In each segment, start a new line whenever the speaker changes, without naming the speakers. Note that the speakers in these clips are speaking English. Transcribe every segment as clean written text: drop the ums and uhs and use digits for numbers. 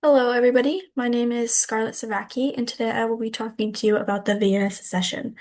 Hello, everybody. My name is Scarlett Savacki, and today I will be talking to you about the Vienna secession.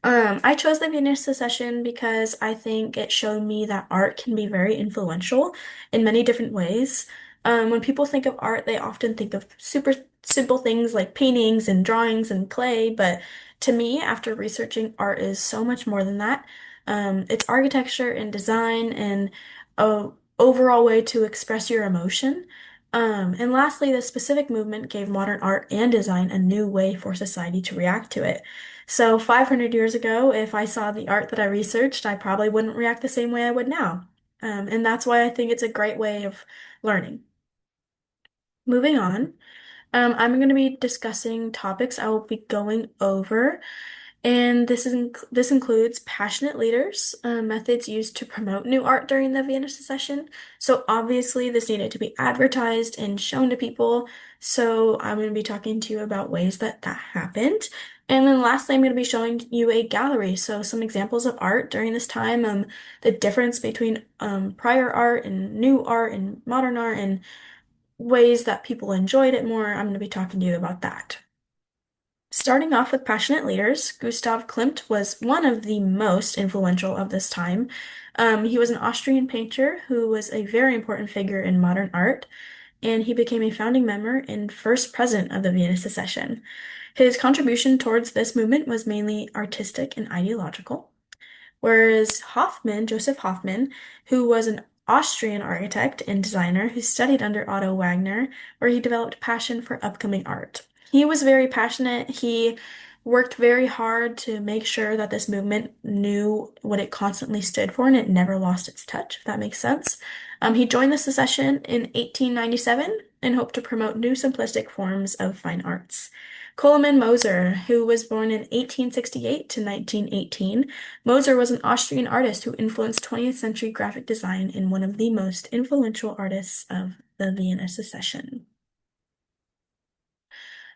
I chose the Vienna secession because I think it showed me that art can be very influential in many different ways. When people think of art, they often think of super simple things like paintings and drawings and clay, but to me, after researching, art is so much more than that. It's architecture and design and a overall way to express your emotion. And lastly, the specific movement gave modern art and design a new way for society to react to it. So 500 years ago, if I saw the art that I researched, I probably wouldn't react the same way I would now. And that's why I think it's a great way of learning. Moving on, I'm going to be discussing topics I will be going over, and this includes passionate leaders, methods used to promote new art during the Vienna Secession. So obviously, this needed to be advertised and shown to people. So I'm going to be talking to you about ways that that happened. And then lastly, I'm going to be showing you a gallery. So some examples of art during this time, the difference between prior art and new art and modern art, and ways that people enjoyed it more. I'm going to be talking to you about that. Starting off with passionate leaders, Gustav Klimt was one of the most influential of this time. He was an Austrian painter who was a very important figure in modern art, and he became a founding member and first president of the Vienna Secession. His contribution towards this movement was mainly artistic and ideological, whereas Joseph Hoffmann, who was an Austrian architect and designer who studied under Otto Wagner, where he developed passion for upcoming art. He was very passionate. He worked very hard to make sure that this movement knew what it constantly stood for and it never lost its touch, if that makes sense. He joined the secession in 1897 and hoped to promote new simplistic forms of fine arts. Coleman Moser, who was born in 1868 to 1918, Moser was an Austrian artist who influenced 20th century graphic design and one of the most influential artists of the Vienna Secession.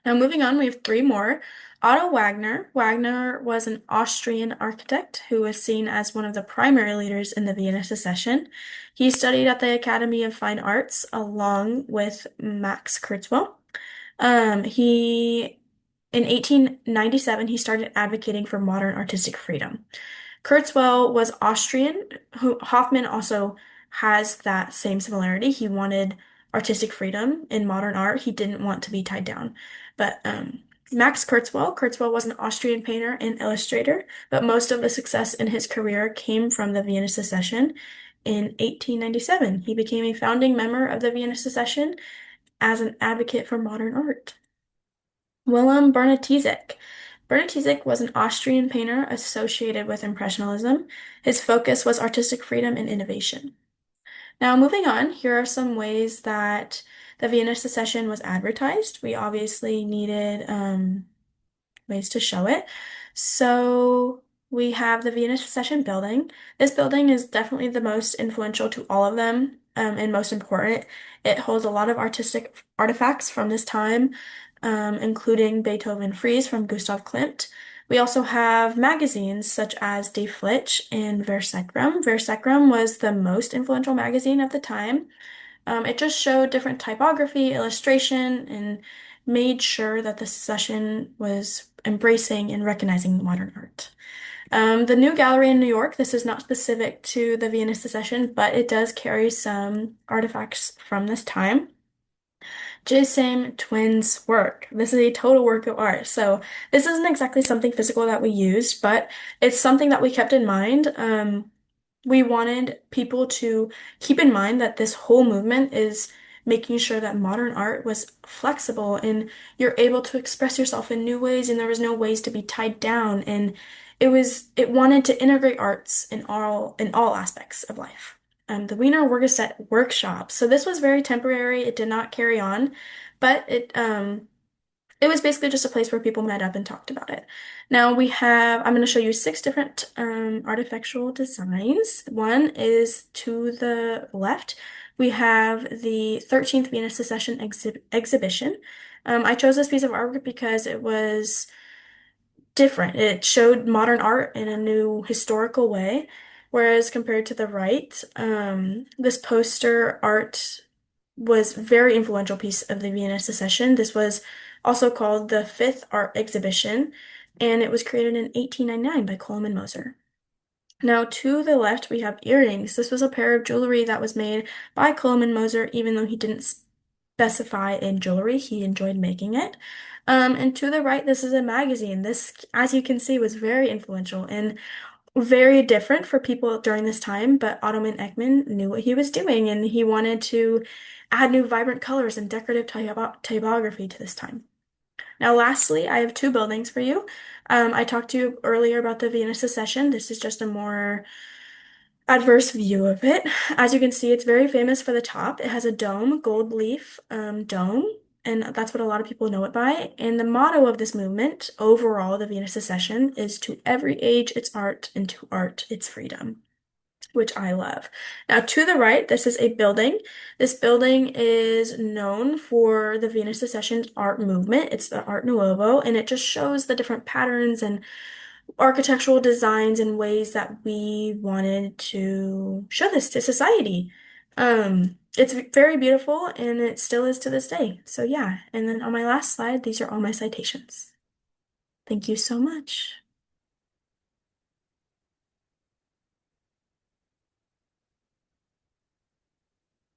Now, moving on, we have three more. Otto Wagner. Wagner was an Austrian architect who was seen as one of the primary leaders in the Vienna Secession. He studied at the Academy of Fine Arts along with Max Kurzweil. In 1897, he started advocating for modern artistic freedom. Kurzweil was Austrian. Hoffman also has that same similarity. He wanted artistic freedom in modern art. He didn't want to be tied down. But Kurzweil was an Austrian painter and illustrator, but most of the success in his career came from the Vienna Secession. In 1897, he became a founding member of the Vienna Secession as an advocate for modern art. Willem Bernatizek. Bernatizek was an Austrian painter associated with Impressionism. His focus was artistic freedom and innovation. Now, moving on, here are some ways that the Vienna Secession was advertised. We obviously needed ways to show it. So we have the Vienna Secession building. This building is definitely the most influential to all of them, and most important. It holds a lot of artistic artifacts from this time, including Beethoven Frieze from Gustav Klimt. We also have magazines such as Die Flitch and Versecrum. Versecrum was the most influential magazine of the time. It just showed different typography, illustration, and made sure that the secession was embracing and recognizing modern art. The new gallery in New York, this is not specific to the Vienna Secession, but it does carry some artifacts from this time. Jason Twins' work. This is a total work of art. So this isn't exactly something physical that we used, but it's something that we kept in mind. We wanted people to keep in mind that this whole movement is making sure that modern art was flexible and you're able to express yourself in new ways and there was no ways to be tied down, and it wanted to integrate arts in all aspects of life. The Wiener Workshop. So this was very temporary. It did not carry on, but it was basically just a place where people met up and talked about it. Now I'm going to show you six different artifactual designs. One is to the left. We have the 13th Vienna Secession exhibition. I chose this piece of artwork because it was different. It showed modern art in a new historical way, whereas compared to the right, this poster art was very influential piece of the Vienna secession. This was also called the Fifth Art Exhibition, and it was created in 1899 by Coleman Moser. Now, to the left, we have earrings. This was a pair of jewelry that was made by Coleman Moser, even though he didn't specify in jewelry, he enjoyed making it. And to the right, this is a magazine. This, as you can see, was very influential and very different for people during this time, but Ottoman Ekman knew what he was doing and he wanted to add new vibrant colors and decorative typography to this time. Now, lastly, I have two buildings for you. I talked to you earlier about the Vienna Secession. This is just a more adverse view of it. As you can see, it's very famous for the top. It has a dome, gold leaf dome, and that's what a lot of people know it by. And the motto of this movement, overall, the Vienna Secession, is to every age its art, and to art its freedom, which I love. Now, to the right, this is a building. This building is known for the Vienna Secession art movement. It's the Art Nouveau, and it just shows the different patterns and architectural designs and ways that we wanted to show this to society. It's very beautiful, and it still is to this day. So yeah, and then on my last slide, these are all my citations. Thank you so much.